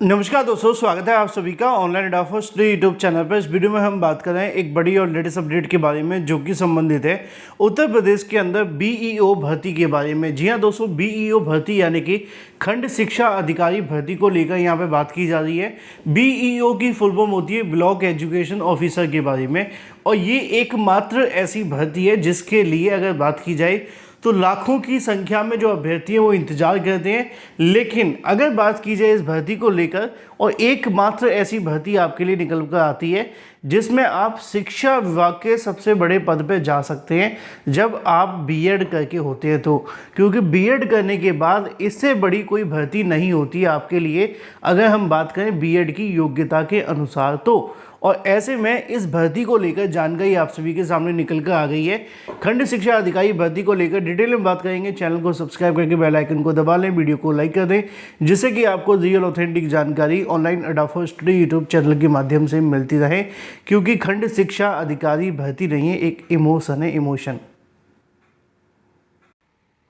नमस्कार दोस्तों, स्वागत है आप सभी का ऑनलाइन एडाफो स्टडी यूट्यूब चैनल पर। इस वीडियो में हम बात कर रहे हैं एक बड़ी और लेटेस्ट अपडेट के बारे में जो कि संबंधित है उत्तर प्रदेश के अंदर बीईओ भर्ती के बारे में। जी हाँ दोस्तों, बीईओ भर्ती यानी कि खंड शिक्षा अधिकारी भर्ती को लेकर यहाँ पे बात की जा रही है। बीईओ की फुल फॉर्म होती है ब्लॉक एजुकेशन ऑफिसर के बारे में, और ये एकमात्र ऐसी भर्ती है जिसके लिए अगर बात की जाए तो लाखों की संख्या में जो अभ्यर्थी हैं वो इंतजार करते हैं। लेकिन अगर बात की जाए इस भर्ती को लेकर, और एकमात्र ऐसी भर्ती आपके लिए निकल कर आती है जिसमें आप शिक्षा विभाग के सबसे बड़े पद पे जा सकते हैं जब आप बीएड करके होते हैं तो, क्योंकि बीएड करने के बाद इससे बड़ी कोई भर्ती नहीं होती आपके लिए अगर हम बात करें बीएड की योग्यता के अनुसार तो। और ऐसे में इस भर्ती को लेकर जानकारी आप सभी के सामने निकल कर आ गई है। खंड शिक्षा अधिकारी भर्ती को लेकर डिटेल में बात करेंगे। चैनल को सब्सक्राइब करके बेल आइकन को दबा लें, वीडियो को लाइक कर दें, जिससे कि आपको रियल ऑथेंटिक जानकारी ऑनलाइन एडाफो स्टडी यूट्यूब चैनल के माध्यम से मिलती रहे। क्योंकि खंड शिक्षा अधिकारी भर्ती नहीं है, एक इमोशन है, इमोशन।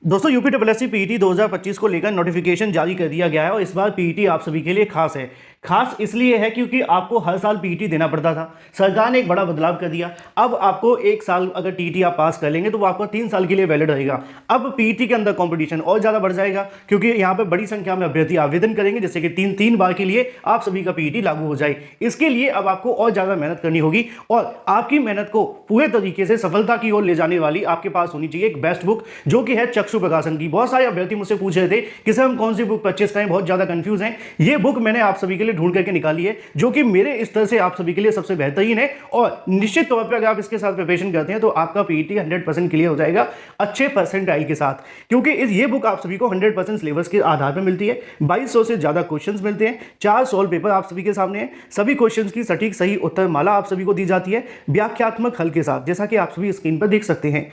दोस्तों, यूपीएससी पीईटी 2025 को लेकर नोटिफिकेशन जारी कर दिया गया है, और इस बार पीईटी आप सभी के लिए खास है। खास इसलिए है क्योंकि आपको हर साल पीईटी देना पड़ता था। सरकार ने एक बड़ा बदलाव कर दिया। अब आपको एक साल अगर टीईटी आप पास कर लेंगे तो वो आपको 3 साल के लिए वैलिड रहेगा। अब पीईटी के अंदर कंपटीशन और ज़्यादा बढ़ जाएगा, क्योंकि यहाँ पर बड़ी संख्या में अभ्यर्थी आवेदन करेंगे, जैसे कि तीन बार के लिए आप सभी का पीईटी लागू हो जाए। इसके लिए अब आपको और ज़्यादा मेहनत करनी होगी, और आपकी मेहनत को पूरे तरीके से सफलता की ओर ले जाने वाली आपके पास होनी चाहिए एक बेस्ट बुक, जो कि है चक्षु प्रकाशन की। बहुत सारे अभ्यर्थी मुझसे पूछ रहे थे कि सर हम कौन सी बुक परचेस करें, बहुत ज़्यादा कंफ्यूज हैं। ये बुक मैंने आप सभी के लिए ढूंढ करके निकाली है, जो कि मेरे स्तर से आप सभी के लिए सबसे बेहतरीन है, और निश्चित तौर पे अगर आप इसके साथ प्रिपरेशन करते हैं तो आपका पीईटी 100% क्लियर हो जाएगा अच्छे परसेंटाइल के साथ। क्योंकि ये बुक आप सभी को 100% सिलेबस के आधार पर मिलती है। 2200 से ज्यादा क्वेश्चंस मिलते हैं, 4 सॉल्व पेपर आप सभी के सामने हैं, सभी क्वेश्चंस की सटीक सही उत्तर माला आप सभी को दी जाती है व्याख्यात्मक हल के साथ, जैसा कि आप सभी स्क्रीन पर देख सकते हैं।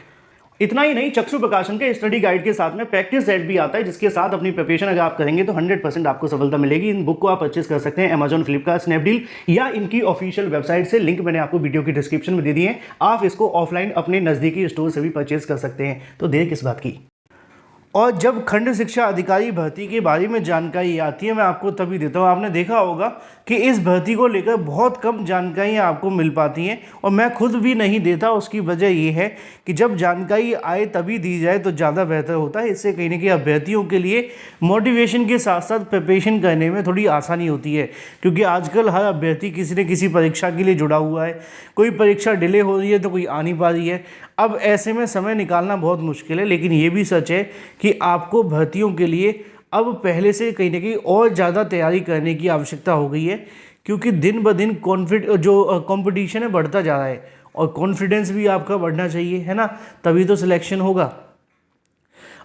इतना ही नहीं, चक्षु प्रकाशन के स्टडी गाइड के साथ में प्रैक्टिस सेट भी आता है, जिसके साथ अपनी प्रिपरेशन अगर आप करेंगे तो 100% आपको सफलता मिलेगी। इन बुक को आप परचेस कर सकते हैं अमेजॉन, फ्लिपकार्ट, स्नैपडील या इनकी ऑफिशियल वेबसाइट से। लिंक मैंने आपको वीडियो की डिस्क्रिप्शन में दे दी है। आप इसको ऑफलाइन अपने नजदीकी स्टोर से भी परचेस कर सकते हैं। तो देर किस बात की। और जब खंड शिक्षा अधिकारी भर्ती के बारे में जानकारी आती है, मैं आपको तभी देता हूँ। आपने देखा होगा कि इस भर्ती को लेकर बहुत कम जानकारियाँ आपको मिल पाती हैं, और मैं खुद भी नहीं देता। उसकी वजह ये है कि जब जानकारी आए तभी दी जाए तो ज़्यादा बेहतर होता है। इससे कहीं ना कहीं अभ्यर्थियों के लिए मोटिवेशन के साथ साथ प्रिपरेशन करने में थोड़ी आसानी होती है, क्योंकि आजकल हर अभ्यर्थी किसी न किसी परीक्षा के लिए जुड़ा हुआ है। कोई परीक्षा डिले हो रही है तो कोई आ नहीं पा रही है। अब ऐसे में समय निकालना बहुत मुश्किल है, लेकिन ये भी सच है कि आपको भर्तियों के लिए अब पहले से कहीं ना कहीं और ज़्यादा तैयारी करने की आवश्यकता हो गई है, क्योंकि दिन ब दिन कंपटीशन है बढ़ता जा रहा है, और कॉन्फिडेंस भी आपका बढ़ना चाहिए, है ना, तभी तो सिलेक्शन होगा।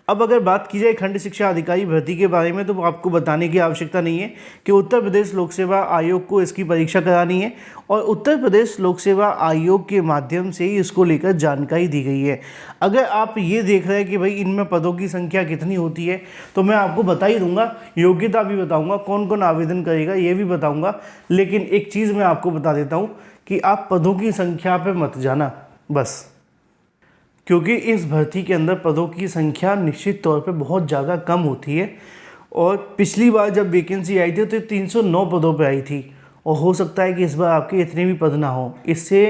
अब अगर बात की जाए खंड शिक्षा अधिकारी भर्ती के बारे में, तो आपको बताने की आवश्यकता नहीं है कि उत्तर प्रदेश लोक सेवा आयोग को इसकी परीक्षा करानी है, और उत्तर प्रदेश लोक सेवा आयोग के माध्यम से ही इसको लेकर जानकारी दी गई है। अगर आप ये देख रहे हैं कि भाई इनमें पदों की संख्या कितनी होती है, तो मैं आपको बता ही दूंगा, योग्यता भी बताऊंगा, कौन कौन आवेदन करेगा ये भी बताऊँगा। लेकिन एक चीज़ मैं आपको बता देता हूँ कि आप पदों की संख्या पर मत जाना बस, क्योंकि इस भर्ती के अंदर पदों की संख्या निश्चित तौर पे बहुत ज़्यादा कम होती है। और पिछली बार जब वैकेंसी आई थी तो 309 पदों पे आई थी, और हो सकता है कि इस बार आपके इतने भी पद ना हो, इससे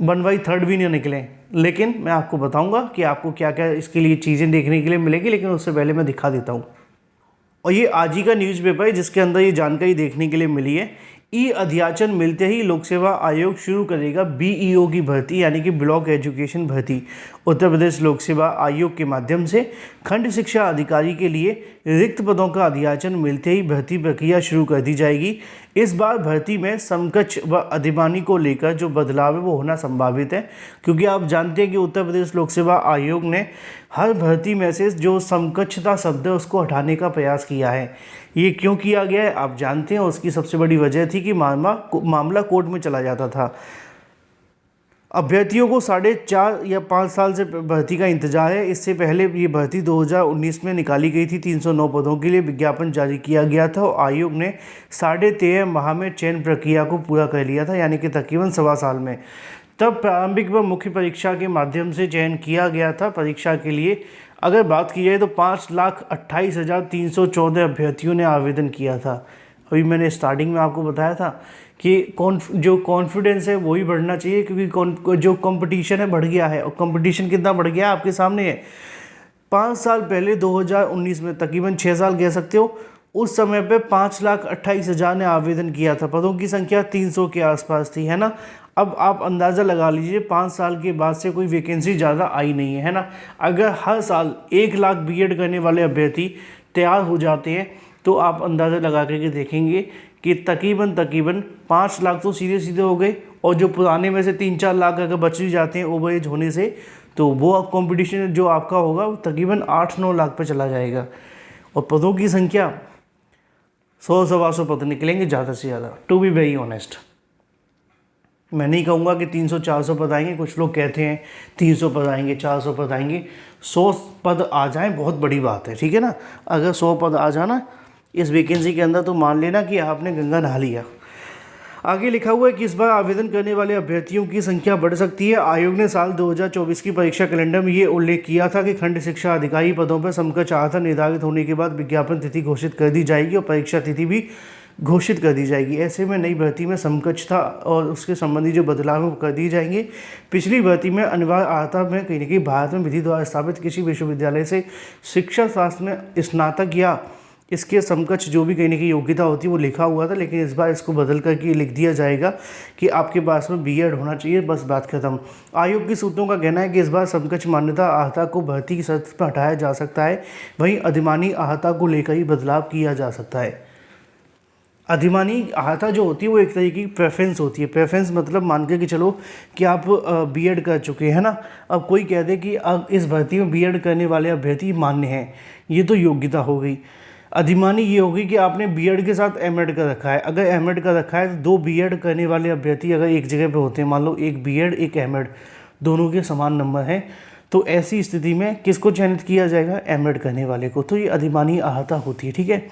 1/3 भी नहीं निकलें। लेकिन मैं आपको बताऊंगा कि आपको क्या क्या इसके लिए चीज़ें देखने के लिए मिलेगी, लेकिन उससे पहले मैं दिखा देता हूँ। और ये आज ही का न्यूज़पेपर है जिसके अंदर ये जानकारी देखने के लिए मिली है। ई अध्याचन मिलते ही लोक सेवा आयोग शुरू करेगा बीईओ की भर्ती, यानी कि ब्लॉक एजुकेशन भर्ती। उत्तर प्रदेश लोक सेवा आयोग के माध्यम से खंड शिक्षा अधिकारी के लिए रिक्त पदों का अध्याचन मिलते ही भर्ती प्रक्रिया शुरू कर दी जाएगी। इस बार भर्ती में समकक्ष व अधिमानी को लेकर जो बदलाव है वो होना संभावित है, क्योंकि आप जानते हैं कि उत्तर प्रदेश लोक सेवा आयोग ने हर भर्ती में से जो समकक्षता शब्द है उसको हटाने का प्रयास किया है। ये क्यों किया गया है आप जानते हैं, उसकी सबसे बड़ी वजह थी कि मामला कोर्ट में चला जाता था। अभ्यर्थियों को 4.5 या 5 साल से भर्ती का इंतजार है। इससे पहले ये भर्ती 2019 में निकाली गई थी। 309 पदों के लिए विज्ञापन जारी किया गया था, और आयोग ने 13.5 माह में चयन प्रक्रिया को पूरा कर लिया था, यानी कि तकरीबन 1.25 साल में। तब प्रारंभिक व मुख्य परीक्षा के माध्यम से चयन किया गया था। परीक्षा के लिए अगर बात की जाए तो 5,28,314 अभ्यर्थियों ने आवेदन किया था। अभी मैंने स्टार्टिंग में आपको बताया था कि जो कॉन्फिडेंस है वही बढ़ना चाहिए, क्योंकि जो कंपटीशन है बढ़ गया है, और कंपटीशन कितना बढ़ गया है आपके सामने है। 5 साल पहले 2019 में, तकरीबन 6 साल कह सकते हो, उस समय पे 5,28,000 ने आवेदन किया था। पदों की संख्या 300 के आसपास थी, है ना। अब आप अंदाज़ा लगा लीजिए 5 साल के बाद से कोई वैकेंसी ज़्यादा आई नहीं है ना। अगर हर साल 1 लाख बीएड करने वाले अभ्यर्थी तैयार हो जाते हैं तो आप अंदाज़ा लगा करके देखेंगे कि तकरीबन 5 लाख तो सीधे सीधे हो गए, और जो पुराने में से 3-4 लाख अगर बच भी जाते हैं ओवर एज होने से, तो वो कंपटीशन जो आपका होगा वो तकरीबन 8-9 लाख पे चला जाएगा। और पदों की संख्या 100-125 पद निकलेंगे ज़्यादा से ज़्यादा, टू बी वेरी ऑनेस्ट। मैं नहीं कहूँगा कि 300-400 पद आएंगे, कुछ लोग कहते हैं 300 पद आएंगे, 400 पद आएंगे। 100 पद आ जाएं बहुत बड़ी बात है, ठीक है ना। अगर 100 पद आ जाना इस वैकेंसी के अंदर तो मान लेना कि आपने गंगा नहा लिया। आगे लिखा हुआ है कि इस बार आवेदन करने वाले अभ्यर्थियों की संख्या बढ़ सकती है। आयोग ने साल 2024 की परीक्षा कैलेंडर में ये उल्लेख किया था कि खंड शिक्षा अधिकारी पदों पर समकक्ष आधार निर्धारित होने के बाद विज्ञापन तिथि घोषित कर दी जाएगी और परीक्षा तिथि भी घोषित कर दी जाएगी। ऐसे में नई भर्ती में समकक्षता और उसके संबंधी जो बदलाव कर दिए जाएंगे। पिछली भर्ती में अनिवार्य आधार में कहीं ना कहीं भारत में विधि द्वारा स्थापित किसी विश्वविद्यालय से शिक्षा शास्त्र में स्नातक या इसके समकक्ष जो भी कहीं ना कहीं योग्यता होती है वो लिखा हुआ था, लेकिन इस बार इसको बदल करके लिख दिया जाएगा कि आपके पास में बीएड होना चाहिए, बस बात खत्म। आयोग के सूत्रों का कहना है कि इस बार समकक्ष मान्यता आहता को भर्ती की शर्त पर हटाया जा सकता है, वहीं अधिमानी आहता को लेकर ही बदलाव किया जा सकता है। अधिमानी आहता जो होती है वो एक तरीके की प्रेफरेंस होती है। प्रेफरेंस मतलब मान के कि चलो कि आप बीएड कर चुके हैं ना, अब कोई कह दे कि अब इस भर्ती में बीएड करने वाले अभ्यर्थी मान्य हैं, ये तो योग्यता हो गई। अधिमानी ये होगी कि आपने बीएड के साथ एमएड कर रखा है। अगर एमएड कर रखा है तो 2 बीएड करने वाले अभ्यर्थी अगर एक जगह पे होते हैं, मान लो एक बीएड एक एमएड, दोनों के समान नंबर हैं, तो ऐसी स्थिति में किसको चयनित किया जाएगा? एमएड करने वाले को। तो ये अधिमानी आहता होती है, ठीक है।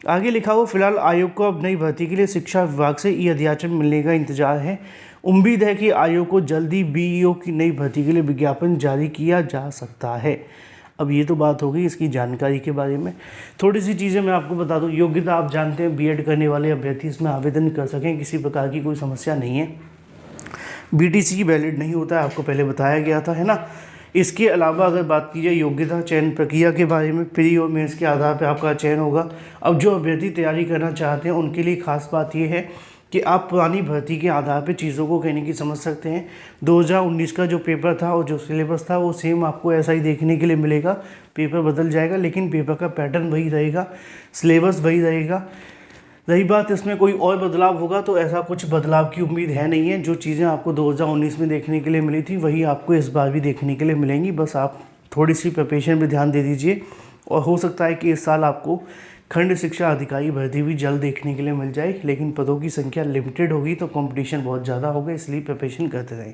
आगे लिखा हुआ, फिलहाल आयोग को अब नई भर्ती के लिए शिक्षा विभाग से ई अध्याचन मिलने का इंतजार है। उम्मीद है कि आयोग को जल्दी बीईओ की नई भर्ती के लिए विज्ञापन जारी किया जा सकता है। अब ये तो बात हो गई इसकी जानकारी के बारे में। थोड़ी सी चीज़ें मैं आपको बता दूं। योग्यता आप जानते हैं, बीएड करने वाले अभ्यर्थी इसमें आवेदन कर सकें, किसी प्रकार की कोई समस्या नहीं है। बीटीसी वैलिड नहीं होता है, आपको पहले बताया गया था, है ना। इसके अलावा अगर बात की जाए योग्यता चयन प्रक्रिया के बारे में, प्री और मेंस के आधार पर आपका चयन होगा। अब जो अभ्यर्थी तैयारी करना चाहते हैं उनके लिए खास बात यह है कि आप पुरानी भर्ती के आधार पे चीज़ों को कहने की समझ सकते हैं। 2019 का जो पेपर था और जो सिलेबस था वो सेम आपको ऐसा ही देखने के लिए मिलेगा। पेपर बदल जाएगा लेकिन पेपर का पैटर्न वही रहेगा, सिलेबस वही रहेगा। रही बात इसमें कोई और बदलाव होगा तो ऐसा कुछ बदलाव की उम्मीद है नहीं है। जो चीज़ें आपको 2019 में देखने के लिए मिली थी वही आपको इस बार भी देखने के लिए मिलेंगी। बस आप थोड़ी सी प्रिपरेशन पर ध्यान दे दीजिए, और हो सकता है कि इस साल आपको खंड शिक्षा अधिकारी भर्ती भी जल्द देखने के लिए मिल जाए, लेकिन पदों की संख्या लिमिटेड होगी तो कंपटीशन बहुत ज़्यादा होगा, इसलिए प्रिपरेशन करते रहें।